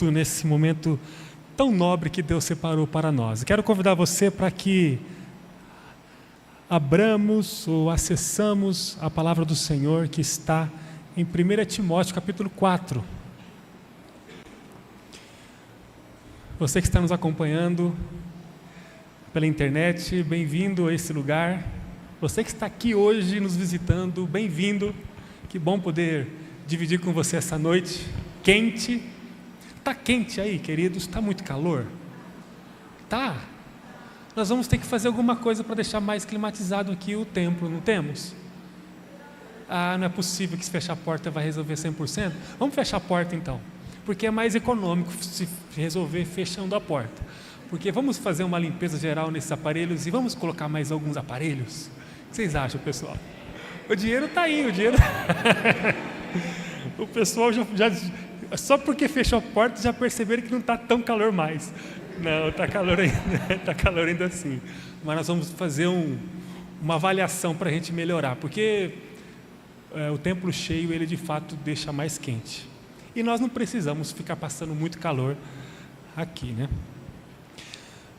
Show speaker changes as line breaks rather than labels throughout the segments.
nesse momento tão nobre que Deus separou para nós. Quero convidar você para que abramos ou acessamos a palavra do Senhor que está em 1 Timóteo capítulo 4. Você que está nos acompanhando pela internet, bem-vindo a esse lugar. Você que está aqui hoje nos visitando, bem-vindo. Que bom poder dividir com você essa noite quente. Está quente aí, queridos? Está muito calor? Tá. Nós vamos ter que fazer alguma coisa para deixar mais climatizado aqui o templo, não temos? Ah, não é possível que se fechar a porta vai resolver 100%? Vamos fechar a porta então, porque é mais econômico se resolver fechando a porta. Porque vamos fazer uma limpeza geral nesses aparelhos e vamos colocar mais alguns aparelhos. O que vocês acham, pessoal? O dinheiro está aí, o dinheiro... O pessoal já só porque fechou a porta já perceberam que não está tão calor mais. Não, está calor ainda, está calor ainda assim. Mas nós vamos fazer uma avaliação para a gente melhorar, porque o templo cheio, ele de fato deixa mais quente. E nós não precisamos ficar passando muito calor aqui, né?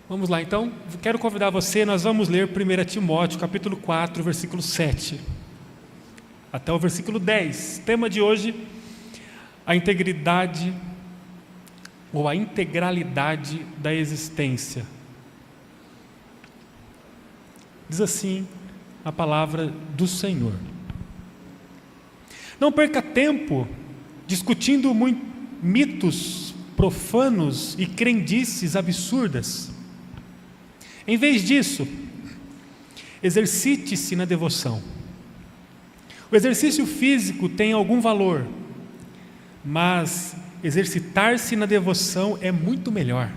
Vamos lá, então, quero convidar você, nós vamos ler 1 Timóteo, capítulo 4, versículo 7, até o versículo 10. Tema de hoje, a integridade ou a integralidade da existência. Diz assim a palavra do Senhor: não perca tempo discutindo mitos profanos e crendices absurdas. Em vez disso, exercite-se na devoção. O exercício físico tem algum valor, mas exercitar-se na devoção é muito melhor,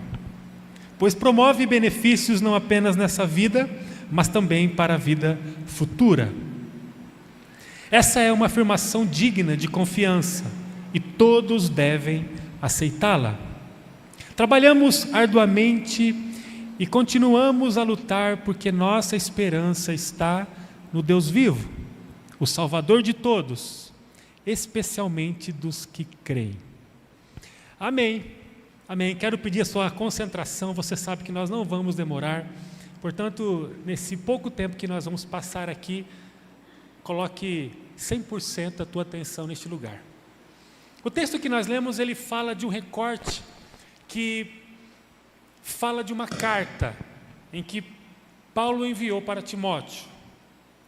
pois promove benefícios não apenas nessa vida, mas também para a vida futura. Essa é uma afirmação digna de confiança e todos devem aceitá-la. Trabalhamos arduamente e continuamos a lutar porque nossa esperança está no Deus vivo, o Salvador de todos, especialmente dos que creem. Amém. Amém. Quero pedir a sua concentração. Você sabe que nós não vamos demorar. Portanto, nesse pouco tempo que nós vamos passar aqui, coloque 100% a tua atenção neste lugar. O texto que nós lemos, ele fala de um recorte que fala de uma carta em que Paulo enviou para Timóteo.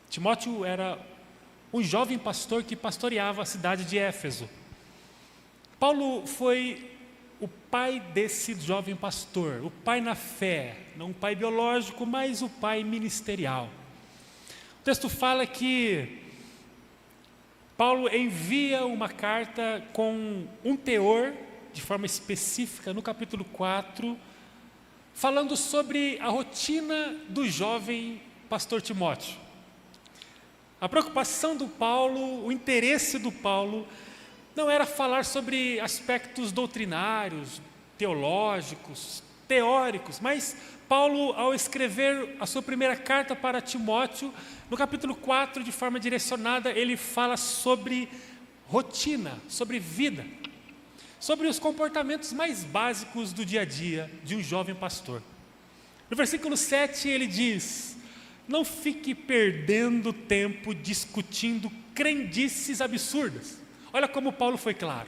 Timóteo era um jovem pastor que pastoreava a cidade de Éfeso. Paulo foi o pai desse jovem pastor, o pai na fé, não o pai biológico, mas o pai ministerial. O texto fala que Paulo envia uma carta com um teor, de forma específica, no capítulo 4, falando sobre a rotina do jovem pastor Timóteo. A preocupação do Paulo, o interesse do Paulo, não era falar sobre aspectos doutrinários, teológicos, teóricos, mas Paulo, ao escrever a sua primeira carta para Timóteo, no capítulo 4, de forma direcionada, ele fala sobre rotina, sobre vida, sobre os comportamentos mais básicos do dia a dia de um jovem pastor. No versículo 7 ele diz: não fique perdendo tempo discutindo crendices absurdas. Olha como Paulo foi claro.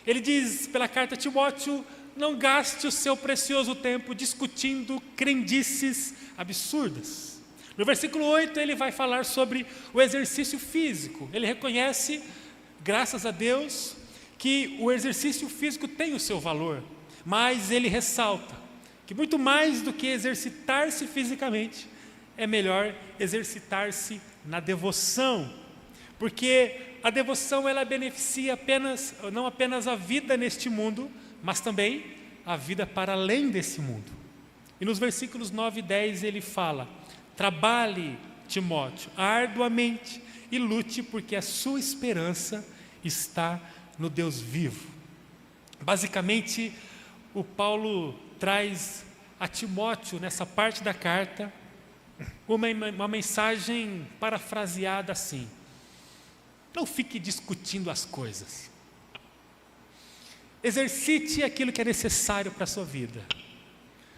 Ele diz pela carta a Timóteo: não gaste o seu precioso tempo discutindo crendices absurdas. No versículo 8 ele vai falar sobre o exercício físico. Ele reconhece, graças a Deus, que o exercício físico tem o seu valor, mas ele ressalta que muito mais do que exercitar-se fisicamente, é melhor exercitar-se na devoção, porque a devoção ela beneficia não apenas a vida neste mundo, mas também a vida para além desse mundo. E nos versículos 9 e 10 ele fala: trabalhe, Timóteo, arduamente e lute, porque a sua esperança está no Deus vivo. Basicamente, o Paulo traz a Timóteo, nessa parte da carta, uma mensagem parafraseada assim: não fique discutindo as coisas. Exercite aquilo que é necessário para a sua vida,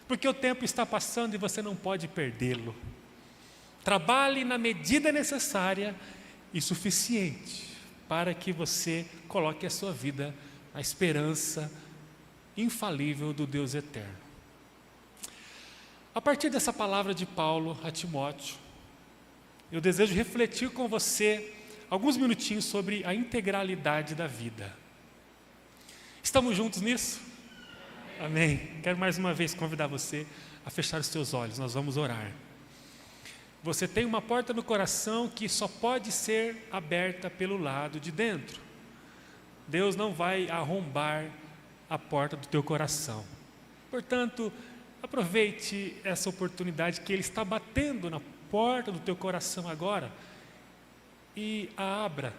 porque o tempo está passando e você não pode perdê-lo. Trabalhe na medida necessária e suficiente para que você coloque a sua vida na esperança infalível do Deus eterno. A partir dessa palavra de Paulo a Timóteo, eu desejo refletir com você alguns minutinhos sobre a integralidade da vida. Estamos juntos nisso? Amém. Quero mais uma vez convidar você a fechar os seus olhos, nós vamos orar. Você tem uma porta no coração que só pode ser aberta pelo lado de dentro. Deus não vai arrombar a porta do teu coração. Portanto, aproveite essa oportunidade que Ele está batendo na porta do teu coração agora e a abra.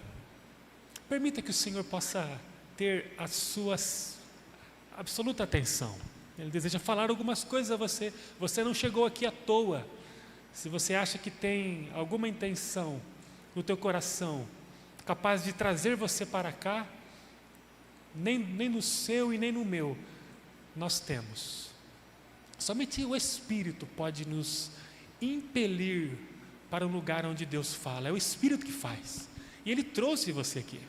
Permita que o Senhor possa ter a sua absoluta atenção. Ele deseja falar algumas coisas a você. Você não chegou aqui à toa. Se você acha que tem alguma intenção no teu coração capaz de trazer você para cá, nem no seu e nem no meu nós temos. Somente o Espírito pode nos impelir para o lugar onde Deus fala. É o Espírito que faz. E Ele trouxe você aqui.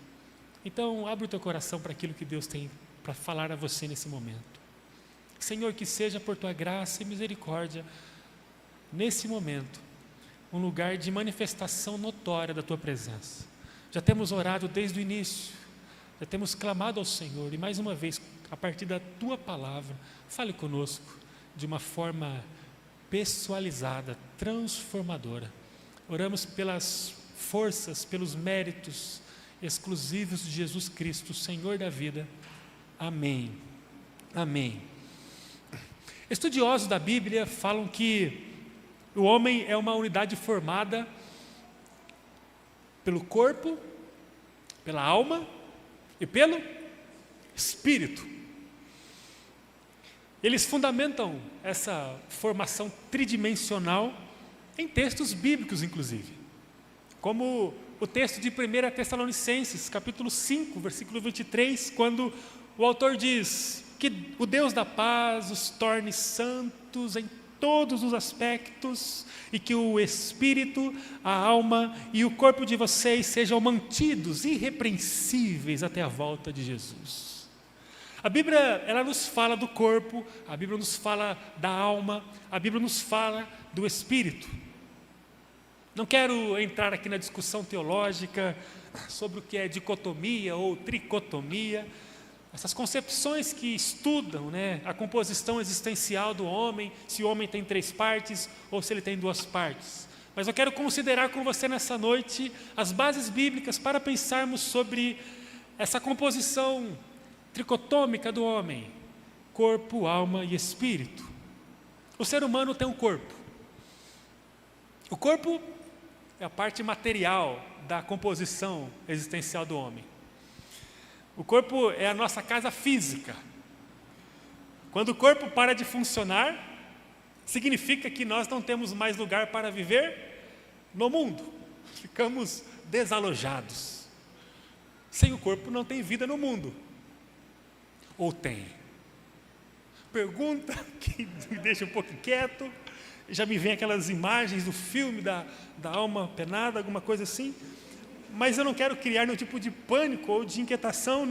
Então, abre o teu coração para aquilo que Deus tem para falar a você nesse momento. Senhor, que seja por Tua graça e misericórdia, nesse momento, um lugar de manifestação notória da Tua presença. Já temos orado desde o início, já temos clamado ao Senhor, e mais uma vez, a partir da Tua palavra, fale conosco de uma forma pessoalizada, transformadora. Oramos pelas forças, pelos méritos exclusivos de Jesus Cristo, Senhor da vida. Amém. Amém. Estudiosos da Bíblia falam que o homem é uma unidade formada pelo corpo, pela alma e pelo espírito. Eles fundamentam essa formação tridimensional em textos bíblicos, inclusive, como o texto de 1 Tessalonicenses, capítulo 5, versículo 23, quando o autor diz que o Deus da paz os torne santos em todos os aspectos e que o espírito, a alma e o corpo de vocês sejam mantidos irrepreensíveis até a volta de Jesus. A Bíblia, ela nos fala do corpo, a Bíblia nos fala da alma, a Bíblia nos fala do espírito. Não quero entrar aqui na discussão teológica sobre o que é dicotomia ou tricotomia, essas concepções que estudam, a composição existencial do homem, se o homem tem 3 partes ou se ele tem 2 partes. Mas eu quero considerar com você nessa noite as bases bíblicas para pensarmos sobre essa composição tricotômica do homem: corpo, alma e espírito. O ser humano tem um corpo. O corpo é a parte material da composição existencial do homem. O corpo é a nossa casa física. Quando o corpo para de funcionar, significa que nós não temos mais lugar para viver no mundo. Ficamos desalojados. Sem o corpo não tem vida no mundo. Ou tem? Pergunta que me deixa um pouco inquieto. Já me vem aquelas imagens do filme da alma penada, alguma coisa assim. Mas eu não quero criar nenhum tipo de pânico ou de inquietação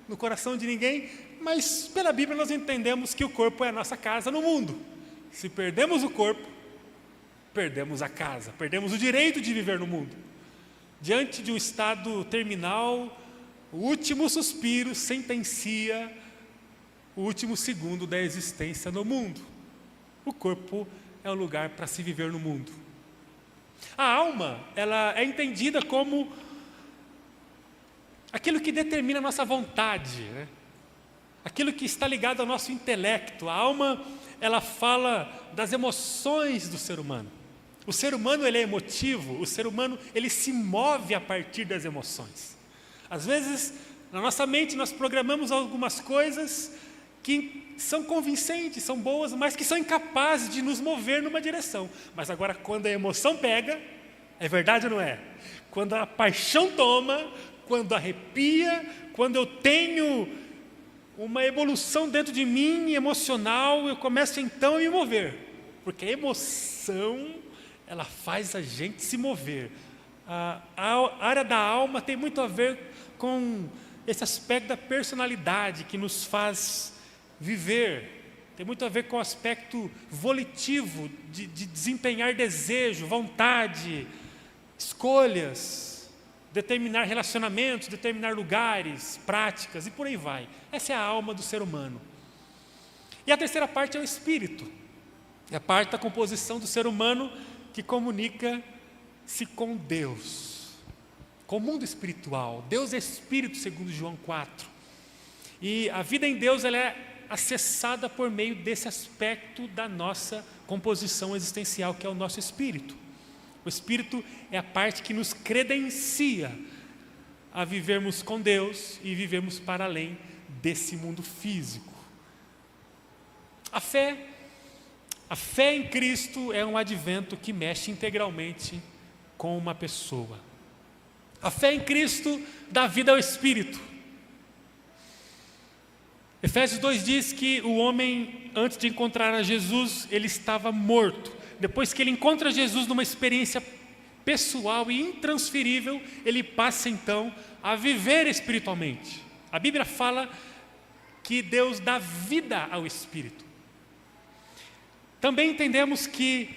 no coração de ninguém. Mas pela Bíblia nós entendemos que o corpo é a nossa casa no mundo. Se perdemos o corpo, perdemos a casa, perdemos o direito de viver no mundo. Diante de um estado terminal, o último suspiro sentencia o último segundo da existência no mundo. O corpo é o lugar para se viver no mundo. A alma, ela é entendida como aquilo que determina a nossa vontade, aquilo que está ligado ao nosso intelecto. A alma, ela fala das emoções do ser humano. O ser humano, ele é emotivo, o ser humano, ele se move a partir das emoções. Às vezes, na nossa mente, nós programamos algumas coisas que são convincentes, são boas, mas que são incapazes de nos mover numa direção. Mas agora, quando a emoção pega, é verdade ou não é? Quando a paixão toma, quando arrepia, quando eu tenho uma evolução dentro de mim emocional, eu começo então a me mover, porque a emoção, ela faz a gente se mover. A área da alma tem muito a ver com esse aspecto da personalidade que nos faz viver, tem muito a ver com o aspecto volitivo, de desempenhar desejo, vontade, escolhas, determinar relacionamentos, determinar lugares, práticas e por aí vai. Essa é a alma do ser humano. E a terceira parte é o espírito. É a parte da composição do ser humano que comunica-se com Deus, com o mundo espiritual. Deus é espírito, segundo João 4. E a vida em Deus, ela é acessada por meio desse aspecto da nossa composição existencial, que é o nosso espírito. O espírito é a parte que nos credencia a vivermos com Deus e vivermos para além desse mundo físico. A fé em Cristo é um advento que mexe integralmente com uma pessoa. A fé em Cristo dá vida ao espírito. Efésios 2 diz que o homem, antes de encontrar a Jesus, ele estava morto. Depois que ele encontra Jesus numa experiência pessoal e intransferível, ele passa então a viver espiritualmente. A Bíblia fala que Deus dá vida ao espírito. Também entendemos que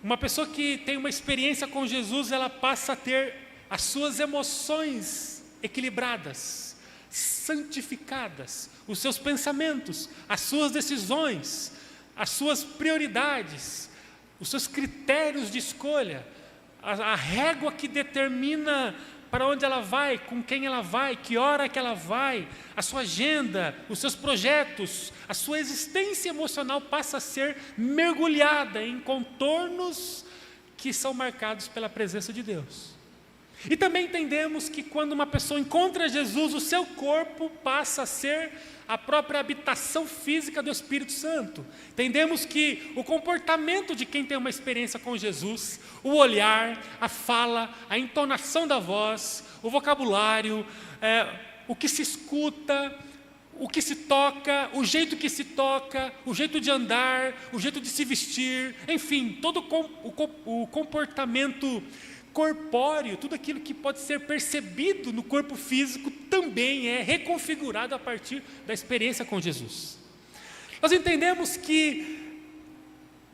uma pessoa que tem uma experiência com Jesus, ela passa a ter as suas emoções equilibradas, santificadas, os seus pensamentos, as suas decisões, as suas prioridades, os seus critérios de escolha, a régua que determina para onde ela vai, com quem ela vai, que hora que ela vai, a sua agenda, os seus projetos, a sua existência emocional passa a ser mergulhada em contornos que são marcados pela presença de Deus. E também entendemos que quando uma pessoa encontra Jesus, o seu corpo passa a ser a própria habitação física do Espírito Santo. Entendemos que o comportamento de quem tem uma experiência com Jesus, o olhar, a fala, a entonação da voz, o vocabulário, o que se escuta, o que se toca, o jeito que se toca, o jeito de andar, o jeito de se vestir, enfim, todo o comportamento corpóreo, tudo aquilo que pode ser percebido no corpo físico também é reconfigurado a partir da experiência com Jesus. Nós entendemos que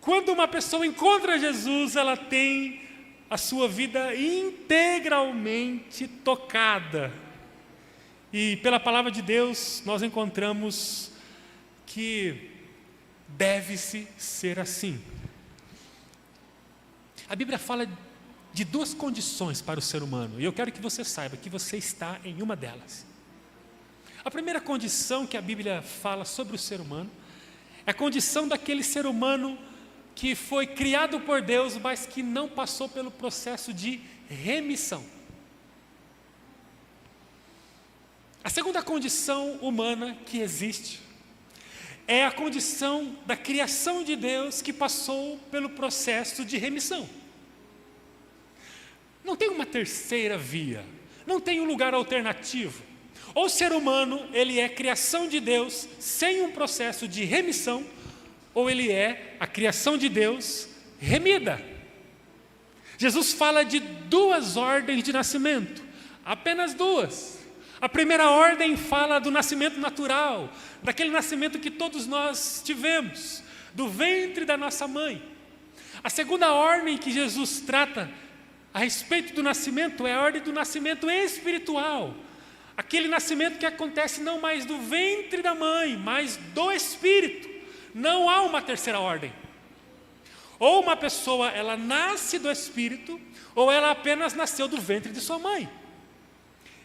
quando uma pessoa encontra Jesus, ela tem a sua vida integralmente tocada. E pela palavra de Deus nós encontramos que deve-se ser assim. A Bíblia fala de duas condições para o ser humano, e eu quero que você saiba que você está em uma delas. A primeira condição que a Bíblia fala sobre o ser humano é a condição daquele ser humano que foi criado por Deus, mas que não passou pelo processo de remissão. A segunda condição humana que existe é a condição da criação de Deus que passou pelo processo de remissão. Não tem uma terceira via, não tem um lugar alternativo. Ou o ser humano, ele é criação de Deus sem um processo de remissão, ou ele é a criação de Deus remida. Jesus fala de duas ordens de nascimento, apenas duas. A primeira ordem fala do nascimento natural, daquele nascimento que todos nós tivemos, do ventre da nossa mãe. A segunda ordem que Jesus trata a respeito do nascimento é a ordem do nascimento espiritual. Aquele nascimento que acontece não mais do ventre da mãe, mas do Espírito. Não há uma terceira ordem. Ou uma pessoa, ela nasce do Espírito, ou ela apenas nasceu do ventre de sua mãe.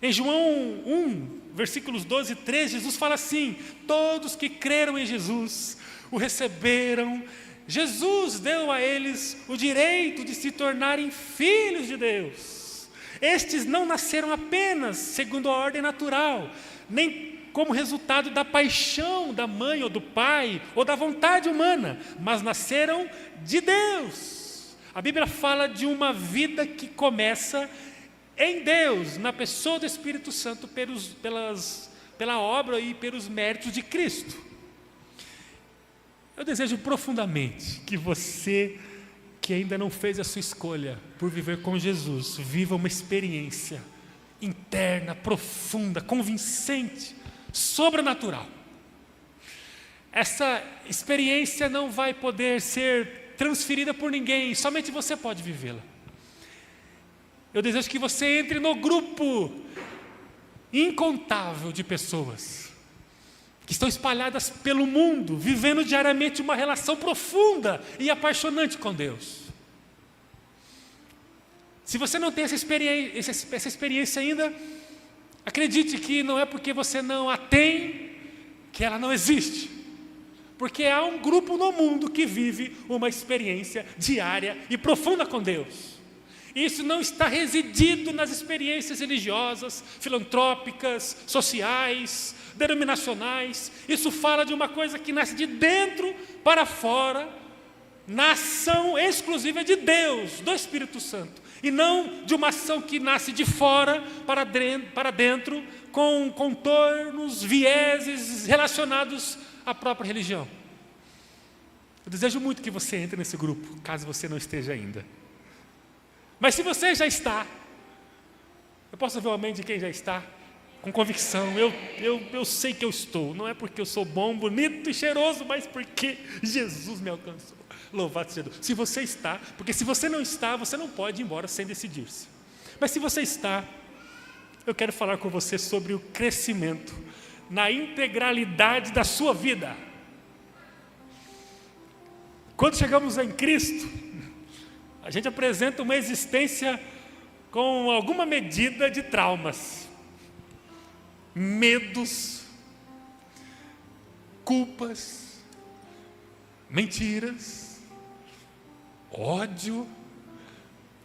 Em João 1, versículos 12 e 13, Jesus fala assim: todos que creram em Jesus, o receberam. Jesus deu a eles o direito de se tornarem filhos de Deus. Estes não nasceram apenas segundo a ordem natural, nem como resultado da paixão da mãe ou do pai, ou da vontade humana, mas nasceram de Deus. A Bíblia fala de uma vida que começa em Deus, na pessoa do Espírito Santo, pela obra e pelos méritos de Cristo. Eu desejo profundamente que você, que ainda não fez a sua escolha por viver com Jesus, viva uma experiência interna, profunda, convincente, sobrenatural. Essa experiência não vai poder ser transferida por ninguém, somente você pode vivê-la. Eu desejo que você entre no grupo incontável de pessoas que estão espalhadas pelo mundo, vivendo diariamente uma relação profunda e apaixonante com Deus. Se você não tem essa experiência ainda, acredite que não é porque você não a tem, que ela não existe. Porque há um grupo no mundo que vive uma experiência diária e profunda com Deus. Isso não está residido nas experiências religiosas, filantrópicas, sociais, denominacionais. Isso fala de uma coisa que nasce de dentro para fora, na ação exclusiva de Deus, do Espírito Santo. E não de uma ação que nasce de fora para dentro, com contornos, vieses relacionados à própria religião. Eu desejo muito que você entre nesse grupo, caso você não esteja ainda. Mas se você já está, eu posso ver o amém de quem já está? Com convicção, eu sei que eu estou. Não é porque eu sou bom, bonito e cheiroso, mas porque Jesus me alcançou. Louvado seja Deus. Se você está, porque se você não está, você não pode ir embora sem decidir-se. Mas se você está, eu quero falar com você sobre o crescimento na integralidade da sua vida. Quando chegamos em Cristo, a gente apresenta uma existência com alguma medida de traumas, medos, culpas, mentiras, ódio,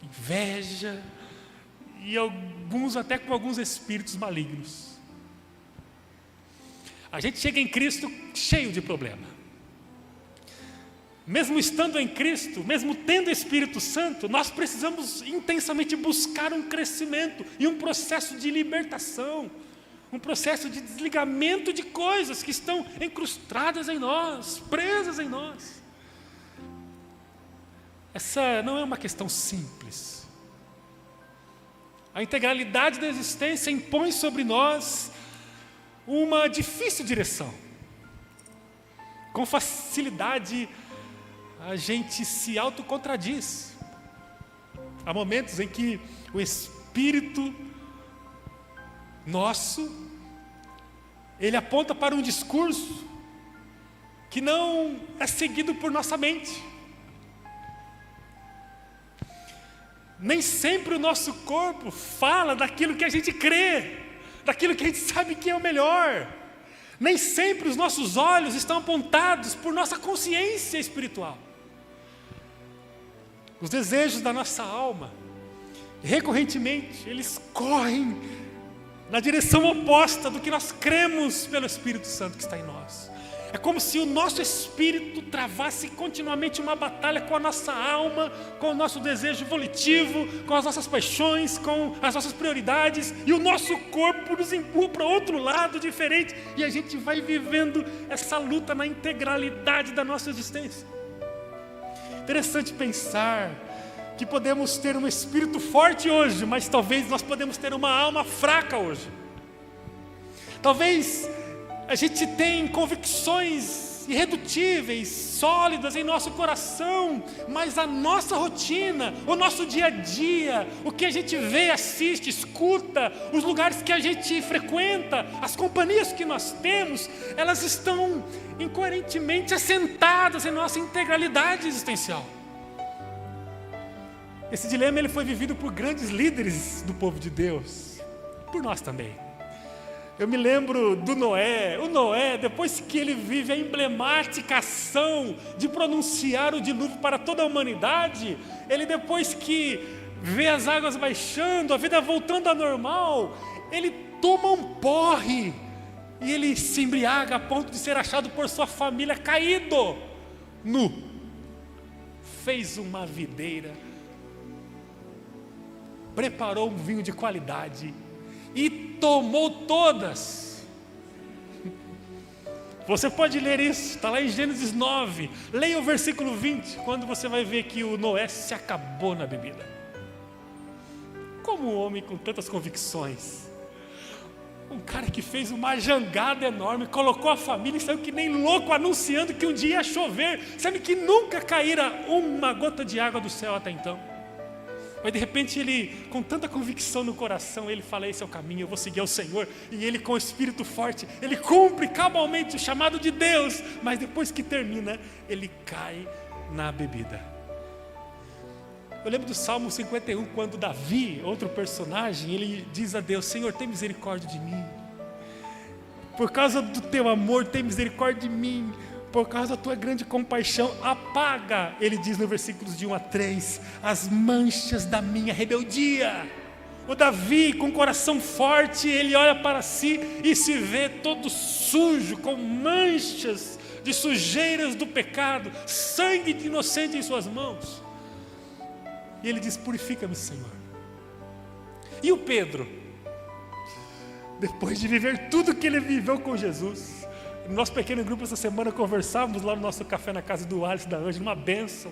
inveja e alguns até com alguns espíritos malignos. A gente chega em Cristo cheio de problema. Mesmo estando em Cristo, mesmo tendo o Espírito Santo, nós precisamos intensamente buscar um crescimento e um processo de libertação, um processo de desligamento de coisas que estão encrustadas em nós, presas em nós. Essa não é uma questão simples. A integralidade da existência impõe sobre nós uma difícil direção. Com facilidade, a gente se autocontradiz. Há momentos em que o Espírito nosso, ele aponta para um discurso que não é seguido por nossa mente. Nem sempre o nosso corpo fala daquilo que a gente crê, daquilo que a gente sabe que é o melhor. Nem sempre os nossos olhos estão apontados por nossa consciência espiritual. Os desejos da nossa alma, recorrentemente, eles correm na direção oposta do que nós cremos pelo Espírito Santo que está em nós. É como se o nosso espírito travasse continuamente uma batalha com a nossa alma, com o nosso desejo volitivo, com as nossas paixões, com as nossas prioridades, e o nosso corpo nos empurra para outro lado diferente, e a gente vai vivendo essa luta na integralidade da nossa existência. Interessante pensar que podemos ter um espírito forte hoje, mas talvez nós podemos ter uma alma fraca hoje. Talvez a gente tenha convicções irredutíveis, sólidas em nosso coração, mas a nossa rotina, o nosso dia a dia, o que a gente vê, assiste, escuta, os lugares que a gente frequenta, as companhias que nós temos, elas estão incoerentemente assentadas em nossa integralidade existencial. Esse dilema ele foi vivido por grandes líderes do povo de Deus, por nós também. Eu me lembro do Noé. O Noé, depois que ele vive a emblemática ação de pronunciar o dilúvio para toda a humanidade, ele depois que vê as águas baixando, a vida voltando ao normal, ele toma um porre e ele se embriaga a ponto de ser achado por sua família caído, nu. Fez uma videira, preparou um vinho de qualidade e tomou todas, Você pode ler isso, está lá em Gênesis 9. Leia o versículo 20, quando você vai ver que o Noé se acabou na bebida. Como um homem com tantas convicções, um cara que fez uma jangada enorme, colocou a família e saiu que nem louco anunciando que um dia ia chover, sabe que nunca caíra uma gota de água do céu até então. Mas de repente ele, com tanta convicção no coração, ele fala: esse é o caminho, eu vou seguir ao Senhor. E ele, com o espírito forte, ele cumpre cabalmente o chamado de Deus. Mas depois que termina, ele cai na bebida. Eu lembro do Salmo 51, quando Davi, outro personagem, ele diz a Deus: Senhor, tem misericórdia de mim. Por causa do teu amor, tem misericórdia de mim. Por causa da tua grande compaixão, apaga, ele diz no versículos de 1 a 3, as manchas da minha rebeldia. O Davi, com coração forte, ele olha para si e se vê todo sujo, com manchas de sujeiras do pecado, sangue de inocente em suas mãos. E ele diz: purifica-me, Senhor. E o Pedro, depois de viver tudo que ele viveu com Jesus, no nosso pequeno grupo essa semana conversávamos lá no nosso café na casa do Alice, da Ângela, uma bênção,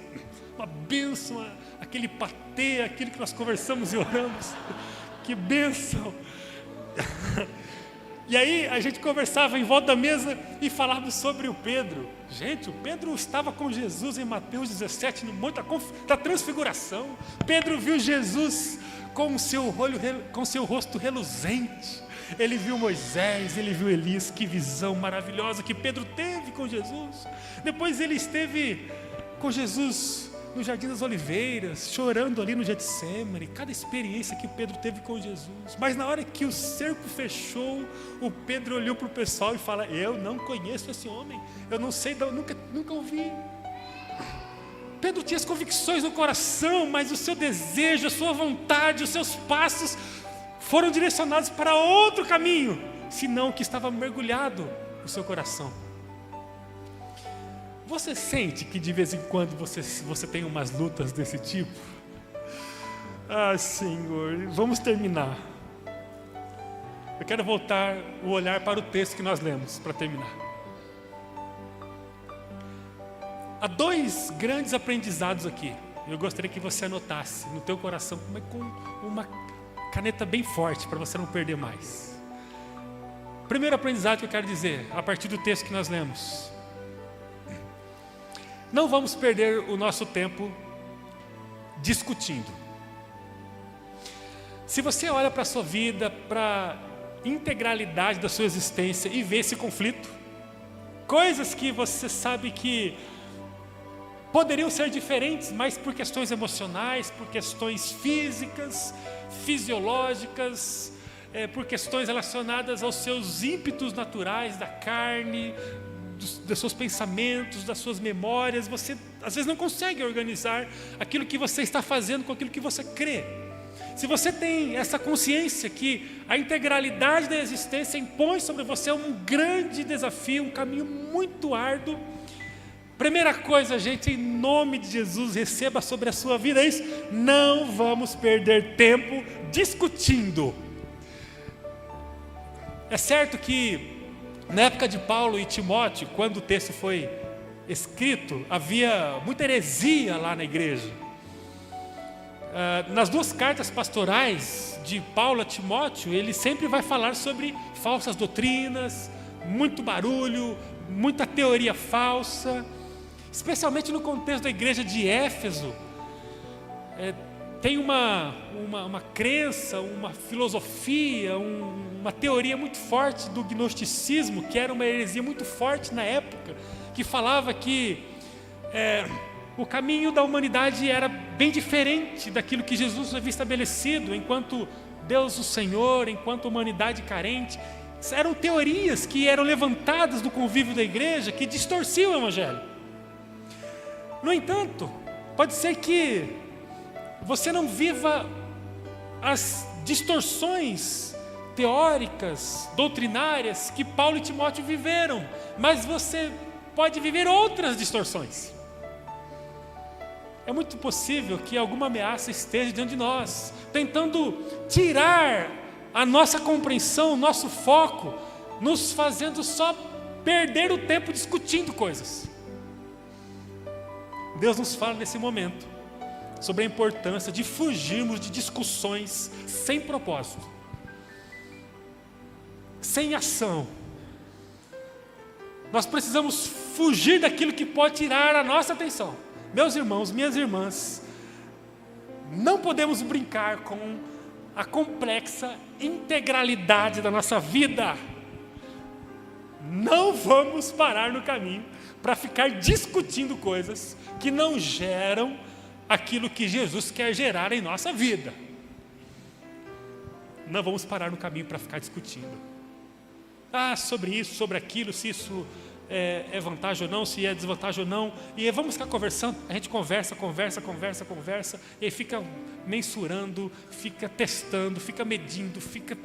aquele patê, aquilo que nós conversamos e oramos, que bênção. E aí a gente conversava em volta da mesa e falávamos sobre o Pedro. Gente, o Pedro estava com Jesus em Mateus 17, no Monte da Transfiguração. Pedro viu Jesus com o seu rosto reluzente. Ele viu Moisés, ele viu Elias. Que visão maravilhosa que Pedro teve com Jesus. Depois ele esteve com Jesus no Jardim das Oliveiras, chorando ali no Getsemane. Cada experiência que Pedro teve com Jesus. Mas na hora que o cerco fechou, o Pedro olhou para o pessoal e fala: eu não conheço esse homem, eu não sei, nunca ouvi. Pedro tinha as convicções no coração, mas o seu desejo, a sua vontade, os seus passos foram direcionados para outro caminho, senão o que estava mergulhado no seu coração. Você sente que de vez em quando você tem umas lutas desse tipo? Ah, Senhor, vamos terminar. Eu quero voltar o olhar para o texto que nós lemos, para terminar. Há dois grandes aprendizados aqui. Eu gostaria que você anotasse no teu coração, com uma caneta bem forte, para você não perder mais. Primeiro aprendizado que eu quero dizer, a partir do texto que nós lemos: não vamos perder o nosso tempo discutindo. Se você olha para a sua vida, para a integralidade da sua existência e vê esse conflito, coisas que você sabe que poderiam ser diferentes, mas por questões emocionais, por questões físicas, fisiológicas, por questões relacionadas aos seus ímpetos naturais da carne, dos seus pensamentos, das suas memórias, você às vezes não consegue organizar aquilo que você está fazendo com aquilo que você crê. Se você tem essa consciência que a integralidade da existência impõe sobre você um grande desafio, um caminho muito árduo, primeira coisa, gente, em nome de Jesus, receba sobre a sua vida isso: não vamos perder tempo discutindo. É certo que na época de Paulo e Timóteo, quando o texto foi escrito, havia muita heresia lá na igreja. Nas duas cartas pastorais de Paulo a Timóteo, ele sempre vai falar sobre falsas doutrinas, muito barulho, muita teoria falsa, especialmente no contexto da igreja de Éfeso. Tem uma crença, uma filosofia, uma teoria muito forte do gnosticismo, que era uma heresia muito forte na época, que falava que o caminho da humanidade era bem diferente daquilo que Jesus havia estabelecido, enquanto Deus o Senhor, enquanto humanidade carente. Eram teorias que eram levantadas do convívio da igreja, que distorciam o evangelho. No entanto, pode ser que você não viva as distorções teóricas, doutrinárias que Paulo e Timóteo viveram, mas você pode viver outras distorções. É muito possível que alguma ameaça esteja diante de nós, tentando tirar a nossa compreensão, o nosso foco, nos fazendo só perder o tempo discutindo coisas. Deus nos fala nesse momento sobre a importância de fugirmos de discussões sem propósito, sem ação. Nós precisamos fugir daquilo que pode tirar a nossa atenção. Meus irmãos, minhas irmãs, não podemos brincar com a complexa integralidade da nossa vida. Não vamos parar no caminho para ficar discutindo coisas que não geram aquilo que Jesus quer gerar em nossa vida. Não vamos parar no caminho para ficar discutindo. Sobre isso, sobre aquilo, se isso é vantagem ou não, se é desvantagem ou não. E vamos ficar conversando, a gente conversa, e aí fica mensurando, fica testando, fica medindo, fica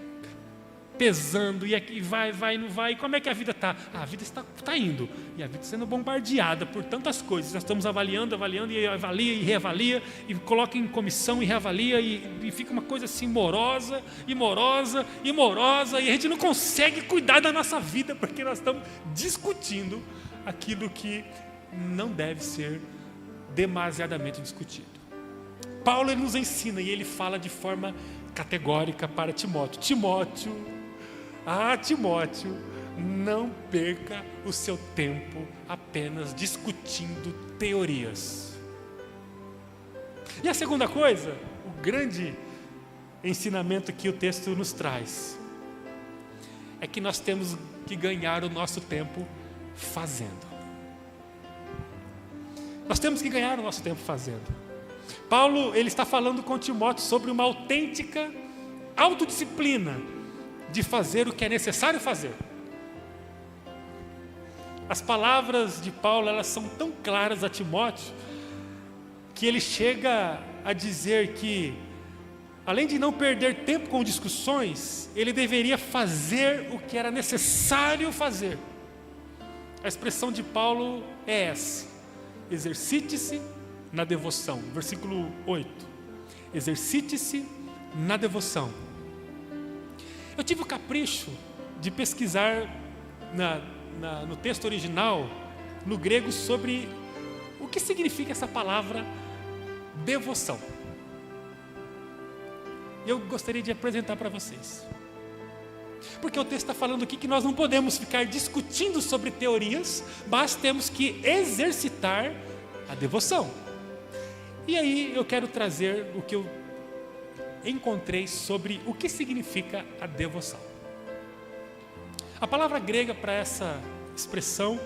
pesando, e aqui vai, não vai. E como é que a vida está? A vida está indo, e a vida sendo bombardeada por tantas coisas. Nós estamos avaliando, e avalia, e reavalia, e coloca em comissão, e reavalia, e fica uma coisa assim morosa, e a gente não consegue cuidar da nossa vida, porque nós estamos discutindo aquilo que não deve ser demasiadamente discutido. Paulo ele nos ensina, e ele fala de forma categórica para Timóteo: Timóteo, não perca o seu tempo apenas discutindo teorias. E a segunda coisa, o grande ensinamento que o texto nos traz, é que nós temos que ganhar o nosso tempo fazendo. Nós temos que ganhar o nosso tempo fazendo. Paulo ele está falando com Timóteo sobre uma autêntica autodisciplina de fazer o que é necessário fazer. As palavras de Paulo elas são tão claras a Timóteo que ele chega a dizer que, além de não perder tempo com discussões, ele deveria fazer o que era necessário fazer. A expressão de Paulo é essa: exercite-se na devoção. Versículo 8. Exercite-se na devoção. Eu tive o capricho de pesquisar no texto original, no grego, sobre o que significa essa palavra devoção. E eu gostaria de apresentar para vocês. Porque o texto está falando aqui que nós não podemos ficar discutindo sobre teorias, mas temos que exercitar a devoção. E aí eu quero trazer o que eu encontrei sobre o que significa a devoção. A palavra grega para essa expressão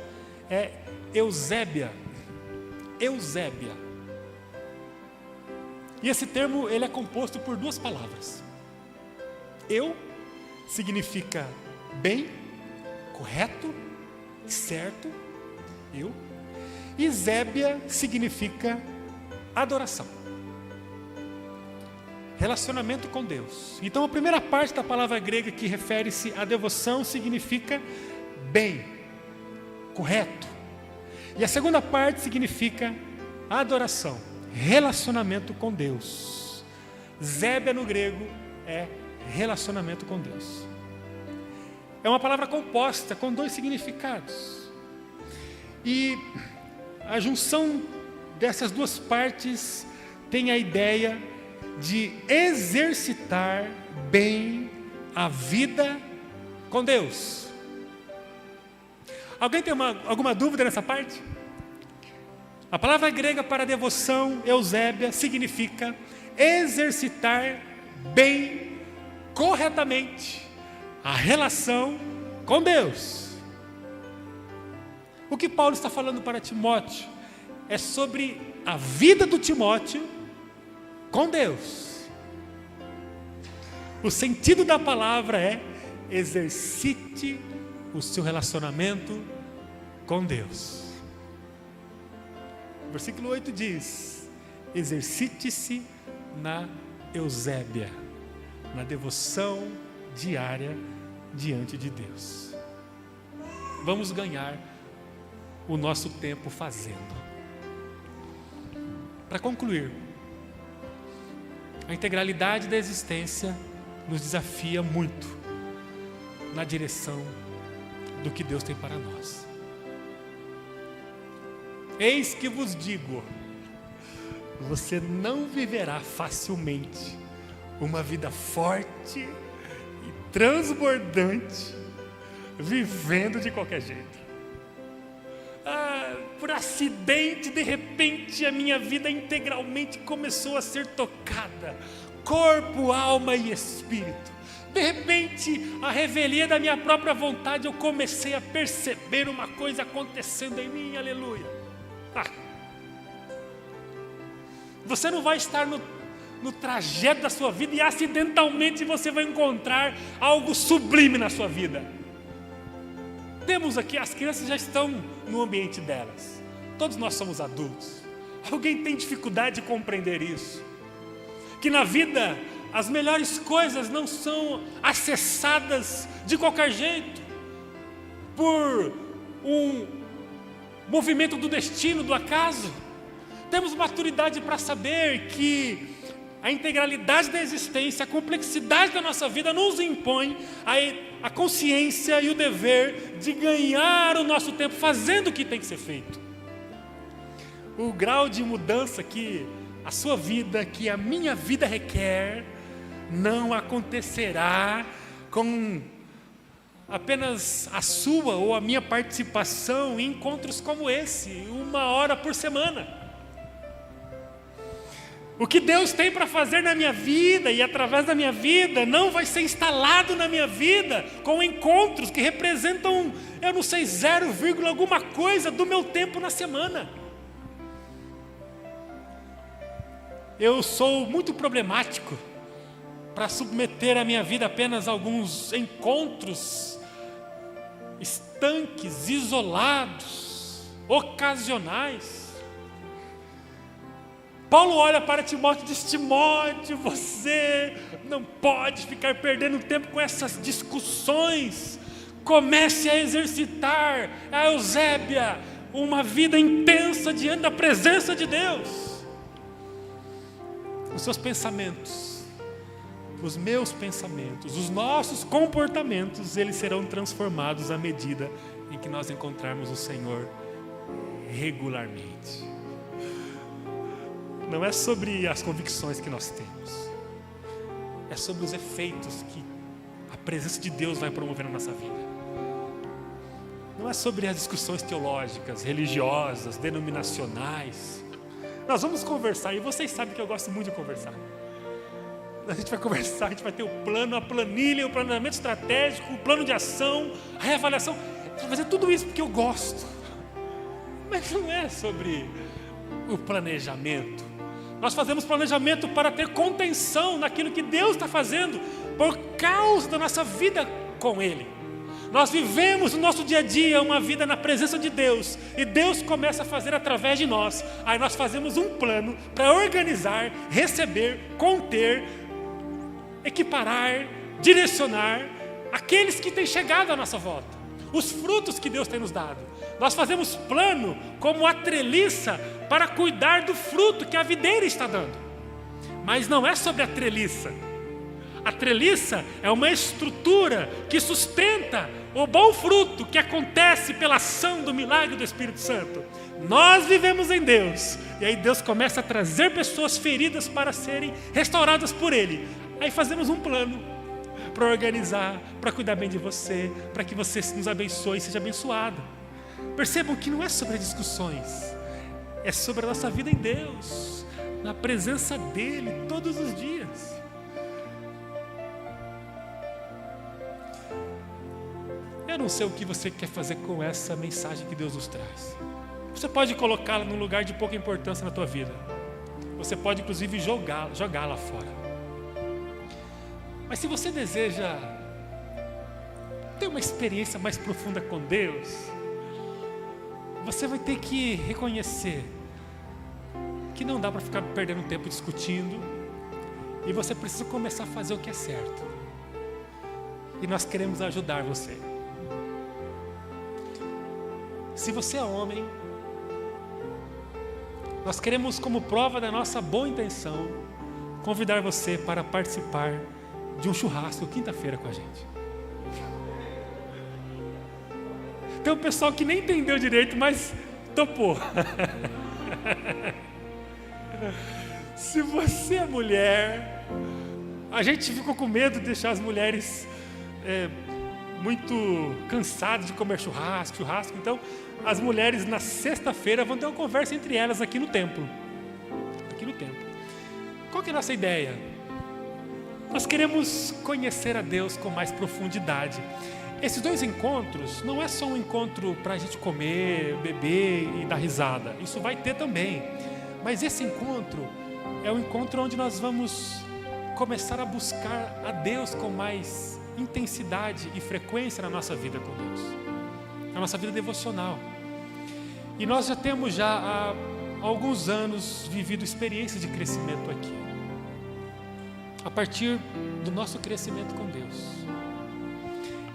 é eusébia. Eusébia. E esse termo ele é composto por duas palavras. Eu significa bem, correto, certo, eu. E zébia significa adoração, relacionamento com Deus. Então a primeira parte da palavra grega que refere-se à devoção significa bem, correto. E a segunda parte significa adoração, relacionamento com Deus. Zébia no grego é relacionamento com Deus. É uma palavra composta com dois significados. E a junção dessas duas partes tem a ideia de exercitar bem a vida com Deus. Alguém tem alguma dúvida nessa parte? A palavra grega para devoção, eusébia, significa exercitar bem, corretamente, a relação com Deus. O que Paulo está falando para Timóteo é sobre a vida do Timóteo com Deus. O sentido da palavra é: exercite o seu relacionamento com Deus. O versículo 8 diz: exercite-se na eusébia, na devoção diária diante de Deus. Vamos ganhar o nosso tempo fazendo. Para concluir, a integralidade da existência nos desafia muito na direção do que Deus tem para nós. Eis que vos digo, você não viverá facilmente uma vida forte e transbordante, vivendo de qualquer jeito. Por acidente, de repente, a minha vida integralmente começou a ser tocada, corpo, alma e espírito. De repente, a revelia da minha própria vontade, eu comecei a perceber uma coisa acontecendo em mim, aleluia. Você não vai estar no trajeto da sua vida e acidentalmente você vai encontrar algo sublime na sua vida. Temos aqui, as crianças já estão no ambiente delas. Todos nós somos adultos. Alguém tem dificuldade de compreender isso? Que na vida as melhores coisas não são acessadas de qualquer jeito, por um movimento do destino, do acaso. Temos maturidade para saber que a integralidade da existência, a complexidade da nossa vida nos impõe a consciência e o dever de ganhar o nosso tempo fazendo o que tem que ser feito. O grau de mudança que a sua vida, que a minha vida requer, não acontecerá com apenas a sua ou a minha participação em encontros como esse, 1 hora por semana. O que Deus tem para fazer na minha vida e através da minha vida não vai ser instalado na minha vida com encontros que representam, eu não sei, 0, alguma coisa do meu tempo na semana. Eu sou muito problemático para submeter a minha vida apenas a alguns encontros estanques, isolados, ocasionais. Paulo olha para Timóteo e diz: Timóteo, você não pode ficar perdendo tempo com essas discussões. Comece a exercitar, a Eusébia, uma vida intensa diante da presença de Deus. Os seus pensamentos, os meus pensamentos, os nossos comportamentos, eles serão transformados à medida em que nós encontrarmos o Senhor regularmente. Não é sobre as convicções que nós temos, é sobre os efeitos que a presença de Deus vai promover na nossa vida. Não é sobre as discussões teológicas, religiosas, denominacionais. Nós vamos conversar, e vocês sabem que eu gosto muito de conversar. A gente vai conversar, a gente vai ter o plano, a planilha, o planejamento estratégico, o plano de ação, a reavaliação. A gente vai fazer tudo isso porque eu gosto. Mas não é sobre o planejamento. Nós fazemos planejamento para ter contenção naquilo que Deus está fazendo por causa da nossa vida com Ele. Nós vivemos no nosso dia a dia uma vida na presença de Deus e Deus começa a fazer através de nós. Aí nós fazemos um plano para organizar, receber, conter, equiparar, direcionar aqueles que têm chegado à nossa volta, os frutos que Deus tem nos dado. Nós fazemos plano como a treliça para cuidar do fruto que a videira está dando. Mas não é sobre a treliça. A treliça é uma estrutura que sustenta o bom fruto que acontece pela ação do milagre do Espírito Santo. Nós vivemos em Deus, e aí Deus começa a trazer pessoas feridas para serem restauradas por Ele. Aí fazemos um plano para organizar, para cuidar bem de você, para que você nos abençoe e seja abençoado. Percebam que não é sobre discussões, é sobre a nossa vida em Deus, na presença dEle todos os dias. Eu não sei o que você quer fazer com essa mensagem que Deus nos traz. Você pode colocá-la num lugar de pouca importância na tua vida. Você pode inclusive jogá-la fora. Mas se você deseja ter uma experiência mais profunda com Deus, você vai ter que reconhecer que não dá para ficar perdendo tempo discutindo, e você precisa começar a fazer o que é certo. E nós queremos ajudar você. Se você é homem, nós queremos, como prova da nossa boa intenção, convidar você para participar de um churrasco quinta-feira com a gente. Tem um pessoal que nem entendeu direito, mas topou. Se você é mulher, a gente ficou com medo de deixar as mulheres muito cansadas de comer churrasco. Então, as mulheres na sexta-feira vão ter uma conversa entre elas aqui no templo. Qual que é a nossa ideia? Nós queremos conhecer a Deus com mais profundidade. Esses 2 encontros não é só um encontro para a gente comer, beber e dar risada. Isso vai ter também. Mas esse encontro é um encontro onde nós vamos começar a buscar a Deus com mais intensidade e frequência na nossa vida com Deus, na nossa vida devocional. E nós já temos há alguns anos vivido experiências de crescimento aqui, a partir do nosso crescimento com Deus.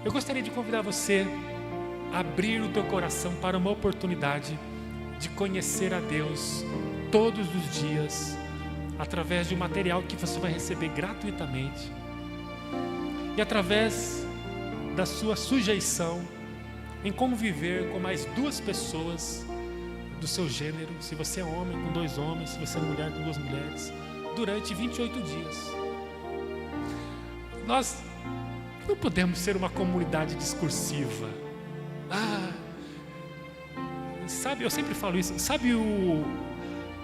Eu gostaria de convidar você a abrir o teu coração para uma oportunidade de conhecer a Deus todos os dias, através de um material que você vai receber gratuitamente e através da sua sujeição em conviver com mais 2 pessoas do seu gênero, se você é homem, com 2 homens, se você é mulher, com 2 mulheres, durante 28 dias. Nós não podemos ser uma comunidade discursiva. Sabe, eu sempre falo isso, sabe o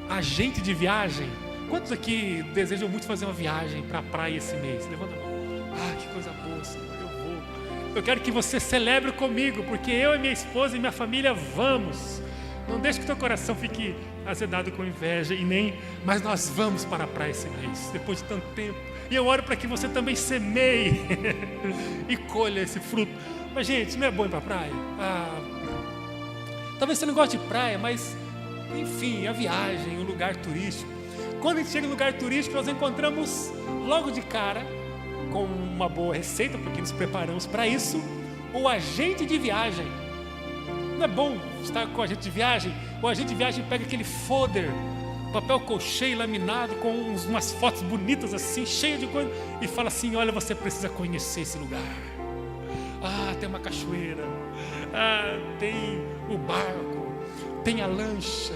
agente de viagem? Quantos aqui desejam muito fazer uma viagem para a praia esse mês? Levanta a mão. Que coisa boa, Senhor, eu vou. Eu quero que você celebre comigo, porque eu e minha esposa e minha família vamos. Não deixe que teu coração fique azedado com inveja mas nós vamos para a praia esse mês, depois de tanto tempo. E eu oro para que você também semeie e colha esse fruto. Mas, gente, não é bom ir para a praia? Talvez você não goste de praia, mas, enfim, a viagem, um lugar turístico. Quando a gente chega em lugar turístico, nós encontramos logo de cara, com uma boa receita, porque nos preparamos para isso, o agente de viagem. Não é bom estar com o agente de viagem? O agente de viagem pega aquele folder, papel colchê laminado, com umas fotos bonitas assim, cheia de coisa, e fala assim: olha, você precisa conhecer esse lugar. Tem uma cachoeira, tem o barco, tem a lancha,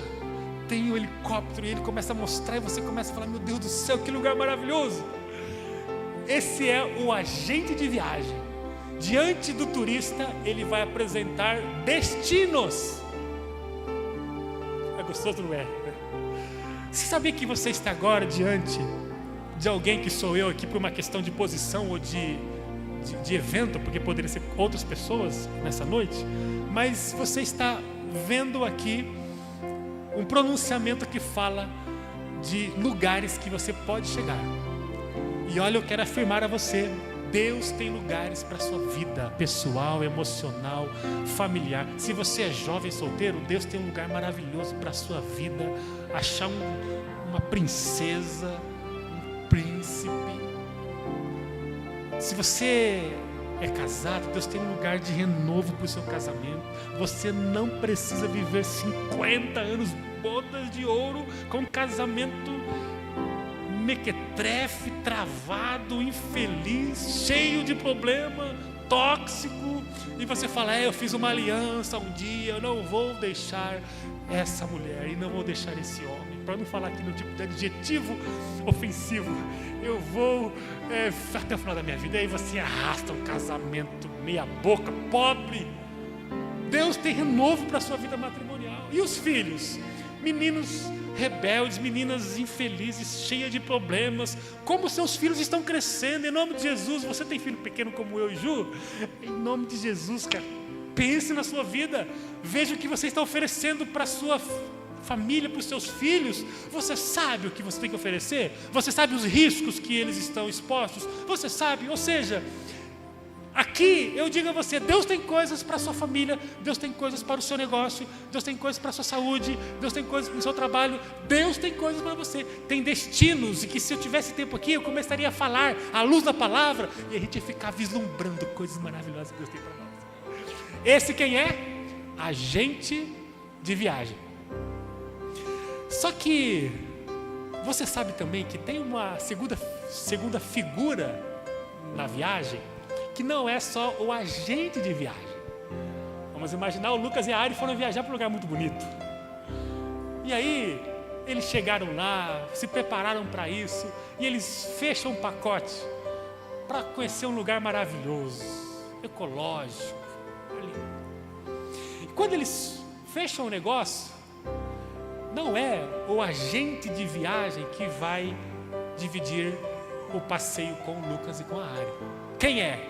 tem o helicóptero, e ele começa a mostrar, e você começa a falar: meu Deus do céu, que lugar maravilhoso. Esse é o agente de viagem. Diante do turista, ele vai apresentar destinos. É gostoso, não é? Você sabia que você está agora diante de alguém que sou eu aqui por uma questão de posição ou de evento, porque poderia ser outras pessoas nessa noite, mas você está vendo aqui um pronunciamento que fala de lugares que você pode chegar. E olha, eu quero afirmar a você: Deus tem lugares para a sua vida pessoal, emocional, familiar. Se você é jovem, solteiro, Deus tem um lugar maravilhoso para a sua vida. Achar uma princesa, um príncipe. Se você é casado, Deus tem um lugar de renovo para o seu casamento. Você não precisa viver 50 anos, bodas de ouro, com um casamento mequetrefe, travado, infeliz, cheio de problema, tóxico, e você fala: eu fiz uma aliança um dia, eu não vou deixar essa mulher e não vou deixar esse homem, para não falar aqui no tipo de adjetivo ofensivo, eu vou até o final da minha vida. E aí você arrasta um casamento meia boca, pobre. Deus tem renovo para a sua vida matrimonial. E os filhos? Meninos rebeldes, meninas infelizes, cheias de problemas. Como seus filhos estão crescendo, em nome de Jesus. Você tem filho pequeno como eu e Ju? Em nome de Jesus, cara, pense na sua vida. Veja o que você está oferecendo para a sua família, para os seus filhos. Você sabe o que você tem que oferecer? Você sabe os riscos que eles estão expostos? Você sabe? Ou seja, aqui eu digo a você: Deus tem coisas para a sua família, Deus tem coisas para o seu negócio, Deus tem coisas para a sua saúde, Deus tem coisas para o seu trabalho, Deus tem coisas para você. Tem destinos, e que se eu tivesse tempo aqui, eu começaria a falar à luz da palavra, e a gente ia ficar vislumbrando coisas maravilhosas que Deus tem para nós. Esse quem é? Agente de viagem. Só que você sabe também que tem uma segunda figura na viagem, que não é só o agente de viagem. Vamos imaginar, o Lucas e a Ari foram viajar para um lugar muito bonito. E aí, eles chegaram lá, se prepararam para isso, e eles fecham um pacote para conhecer um lugar maravilhoso, ecológico. Ali. E quando eles fecham o negócio, não é o agente de viagem que vai dividir o passeio com o Lucas e com a Ari. Quem é?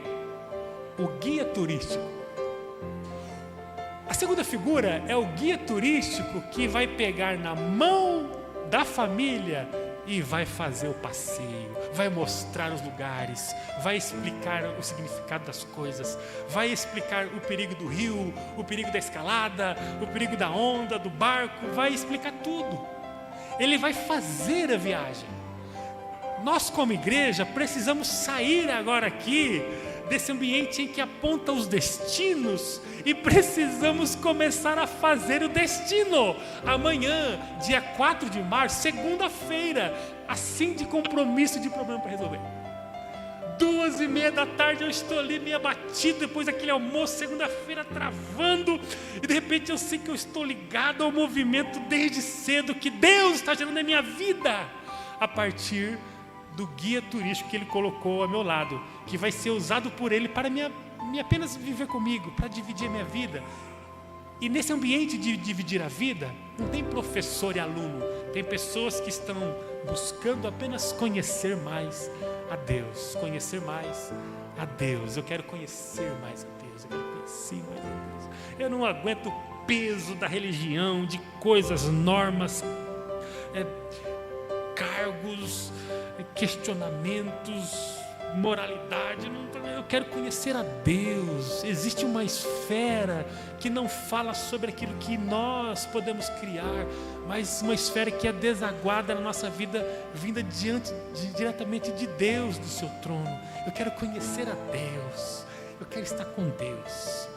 O guia turístico. A segunda figura é o guia turístico que vai pegar na mão da família e vai fazer o passeio, vai mostrar os lugares, vai explicar o significado das coisas, vai explicar o perigo do rio, o perigo da escalada, o perigo da onda, do barco, vai explicar tudo. Ele vai fazer a viagem. Nós, como igreja, precisamos sair agora aqui desse ambiente em que aponta os destinos e precisamos começar a fazer o destino. Amanhã, dia 4 de março, segunda-feira, assim de compromisso e de problema para resolver. 2:30 da tarde eu estou ali meio abatido depois daquele almoço, segunda-feira travando, e de repente eu sei que eu estou ligado ao movimento desde cedo que Deus está gerando na minha vida a partir do guia turístico que Ele colocou ao meu lado, que vai ser usado por Ele para me apenas viver comigo, para dividir a minha vida. E nesse ambiente de dividir a vida, não tem professor e aluno, tem pessoas que estão buscando apenas conhecer mais a Deus, conhecer mais a Deus. Eu quero conhecer mais a Deus, eu quero conhecer mais a Deus. Eu não aguento o peso da religião, de coisas, normas, cargos, questionamentos, moralidade. Eu quero conhecer a Deus. Existe uma esfera que não fala sobre aquilo que nós podemos criar, mas uma esfera que é desaguada na nossa vida, vinda diretamente de Deus, do seu trono. Eu quero conhecer a Deus, eu quero estar com Deus.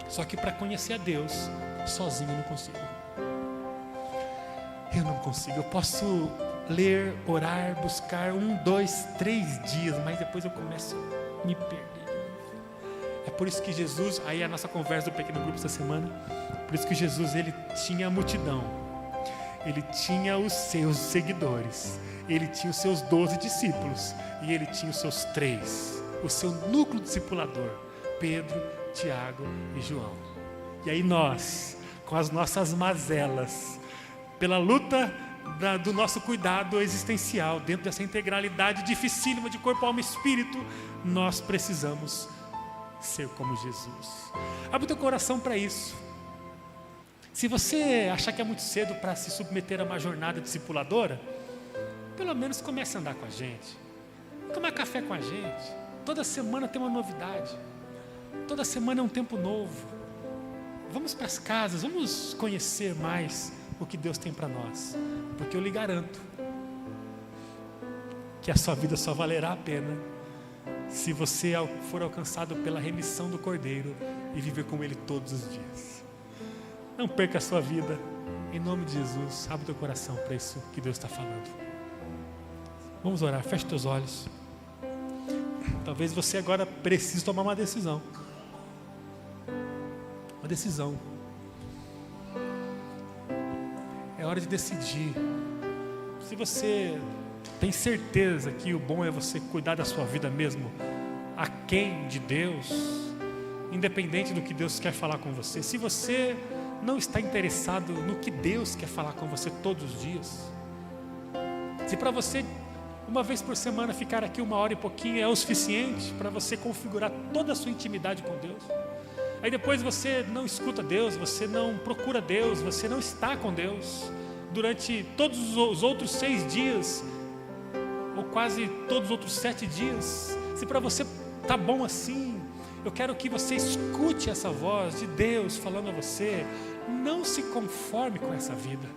Só que para conhecer a Deus, sozinho eu não consigo. Eu não consigo. Eu posso ler, orar, buscar 1, 2, 3 dias, mas depois eu começo a me perder. É por isso que Jesus, aí a nossa conversa do pequeno grupo essa semana, por isso que Jesus, ele tinha a multidão, ele tinha os seus seguidores, ele tinha os seus 12 discípulos, e ele tinha os seus 3, o seu núcleo discipulador, Pedro, Tiago e João. E aí nós, com as nossas mazelas, pela luta do nosso cuidado existencial, dentro dessa integralidade dificílima de corpo, alma e espírito, nós precisamos ser como Jesus. Abre o teu coração para isso. Se você achar que é muito cedo para se submeter a uma jornada discipuladora, pelo menos comece a andar com a gente, tomar café com a gente. Toda semana tem uma novidade, toda semana é um tempo novo. Vamos para as casas, vamos conhecer mais o que Deus tem para nós, porque eu lhe garanto que a sua vida só valerá a pena se você for alcançado pela remissão do Cordeiro e viver com Ele todos os dias. Não perca a sua vida, em nome de Jesus. Abre teu coração para isso que Deus está falando. Vamos orar, feche teus olhos. Talvez você agora precise tomar uma decisão. Uma decisão. É hora de decidir. Se você tem certeza que o bom é você cuidar da sua vida mesmo, aquém de Deus, independente do que Deus quer falar com você, se você não está interessado no que Deus quer falar com você todos os dias, se para você uma vez por semana ficar aqui 1 hora e pouquinho é o suficiente para você configurar toda a sua intimidade com Deus, aí depois você não escuta Deus, você não procura Deus, você não está com Deus durante todos os outros 6 dias, ou quase todos os outros 7 dias, se para você está bom assim, eu quero que você escute essa voz de Deus falando a você. Não se conforme com essa vida,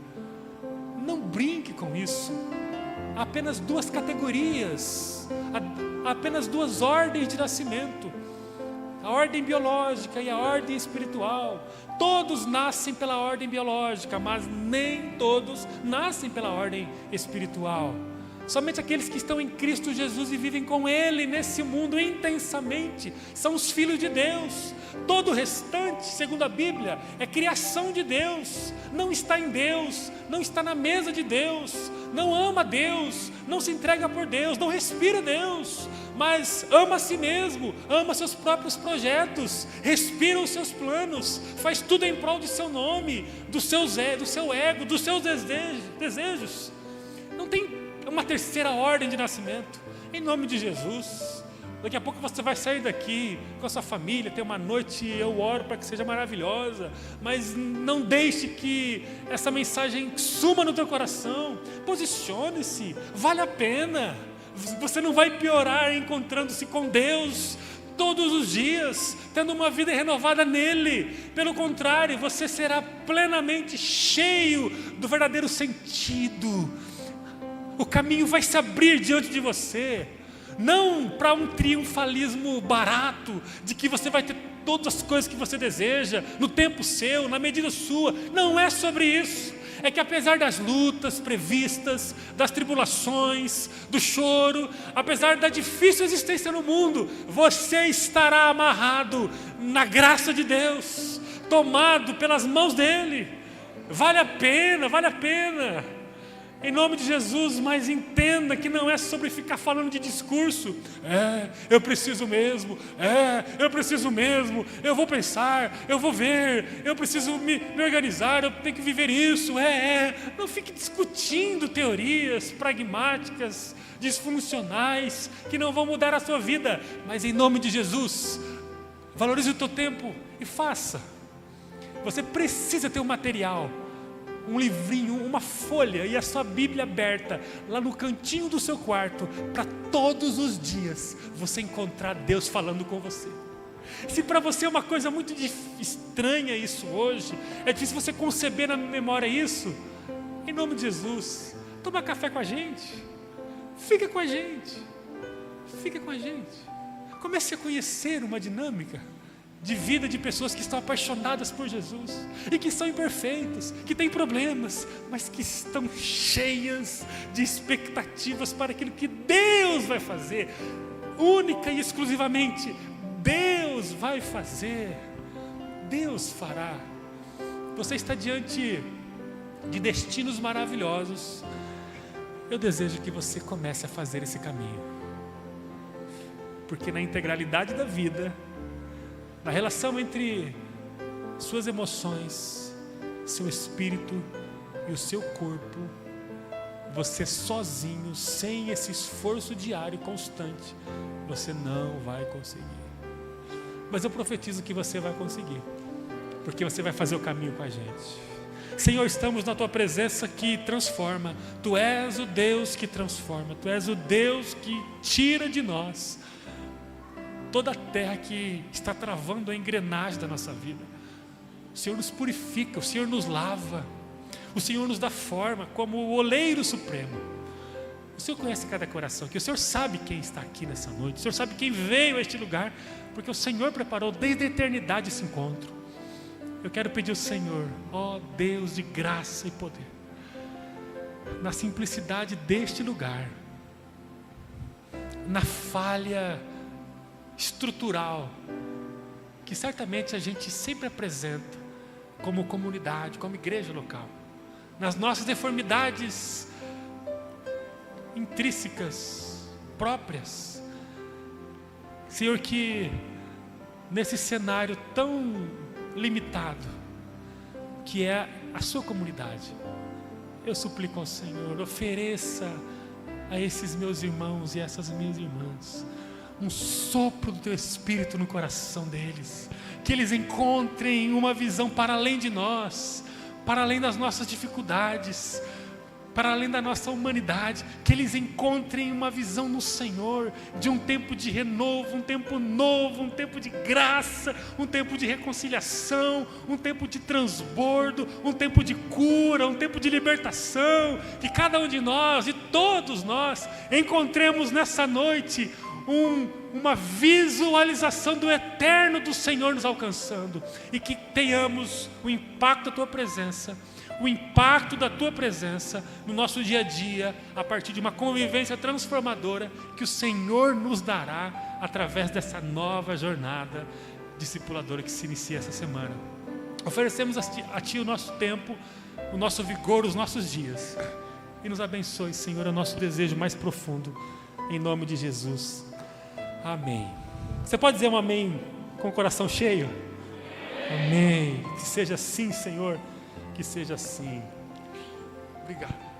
não brinque com isso. Há apenas 2 categorias, há apenas 2 ordens de nascimento, a ordem biológica e a ordem espiritual. Todos nascem pela ordem biológica, mas nem todos nascem pela ordem espiritual. Somente aqueles que estão em Cristo Jesus e vivem com Ele nesse mundo intensamente são os filhos de Deus. Todo o restante, segundo a Bíblia, é criação de Deus, não está em Deus, não está na mesa de Deus, não ama Deus, não se entrega por Deus, não respira Deus, mas ama a si mesmo, ama seus próprios projetos, respira os seus planos, faz tudo em prol de seu nome, do seu ego, dos seus desejos. Não tem uma terceira ordem de nascimento, em nome de Jesus. Daqui a pouco você vai sair daqui com a sua família, ter uma noite, eu oro para que seja maravilhosa, mas não deixe que essa mensagem suma no teu coração. Posicione-se, vale a pena. Você não vai piorar encontrando-se com Deus todos os dias, tendo uma vida renovada nele. Pelo contrário, você será plenamente cheio do verdadeiro sentido. O caminho vai se abrir diante de você, não para um triunfalismo barato, de que você vai ter todas as coisas que você deseja, no tempo seu, na medida sua. Não é sobre isso. É que apesar das lutas previstas, das tribulações, do choro, apesar da difícil existência no mundo, você estará amarrado na graça de Deus, tomado pelas mãos dEle. Vale a pena, vale a pena. Em nome de Jesus, mas entenda que não é sobre ficar falando de discurso. Eu preciso mesmo, eu vou pensar, eu vou ver, eu preciso me organizar, eu tenho que viver isso, Não fique discutindo teorias pragmáticas, disfuncionais, que não vão mudar a sua vida. Mas em nome de Jesus, valorize o teu tempo e faça. Você precisa ter um material, um livrinho, uma folha e a sua Bíblia aberta lá no cantinho do seu quarto, para todos os dias você encontrar Deus falando com você. Se para você é uma coisa muito estranha isso hoje, é difícil você conceber na memória isso, em nome de Jesus, toma café com a gente, fica com a gente, comece a conhecer uma dinâmica de vida de pessoas que estão apaixonadas por Jesus e que são imperfeitas, que têm problemas, mas que estão cheias de expectativas para aquilo que Deus vai fazer. Única e exclusivamente Deus vai fazer, Deus fará. Você está diante de destinos maravilhosos. Eu desejo que você comece a fazer esse caminho, porque na integralidade da vida, na relação entre suas emoções, seu espírito e o seu corpo, você sozinho, sem esse esforço diário e constante, você não vai conseguir. Mas eu profetizo que você vai conseguir, porque você vai fazer o caminho com a gente. Senhor, estamos na Tua presença que transforma. Tu és o Deus que transforma, Tu és o Deus que tira de nós toda a terra que está travando a engrenagem da nossa vida. O Senhor nos purifica, o Senhor nos lava, o Senhor nos dá forma como o oleiro supremo. O Senhor conhece cada coração aqui, o Senhor sabe quem está aqui nessa noite, o Senhor sabe quem veio a este lugar, porque o Senhor preparou desde a eternidade esse encontro. Eu quero pedir ao Senhor, ó Deus de graça e poder, na simplicidade deste lugar, na falha estrutural que certamente a gente sempre apresenta como comunidade, como igreja local, nas nossas deformidades intrínsecas, próprias, Senhor, que nesse cenário tão limitado que é a sua comunidade, eu suplico ao Senhor, ofereça a esses meus irmãos e essas minhas irmãs um sopro do Teu Espírito no coração deles, que eles encontrem uma visão para além de nós, para além das nossas dificuldades, para além da nossa humanidade, que eles encontrem uma visão no Senhor, de um tempo de renovo, um tempo novo, um tempo de graça, um tempo de reconciliação, um tempo de transbordo, um tempo de cura, um tempo de libertação, que cada um de nós e todos nós encontremos nessa noite uma visualização do eterno do Senhor nos alcançando, e que tenhamos o impacto da Tua presença, o impacto da Tua presença no nosso dia a dia, a partir de uma convivência transformadora que o Senhor nos dará através dessa nova jornada discipuladora que se inicia essa semana. Oferecemos a Ti o nosso tempo, o nosso vigor, os nossos dias, e nos abençoe, Senhor, é o nosso desejo mais profundo, em nome de Jesus, amém. Você pode dizer um amém com o coração cheio? Amém. Que seja assim, Senhor, que seja assim. Obrigado.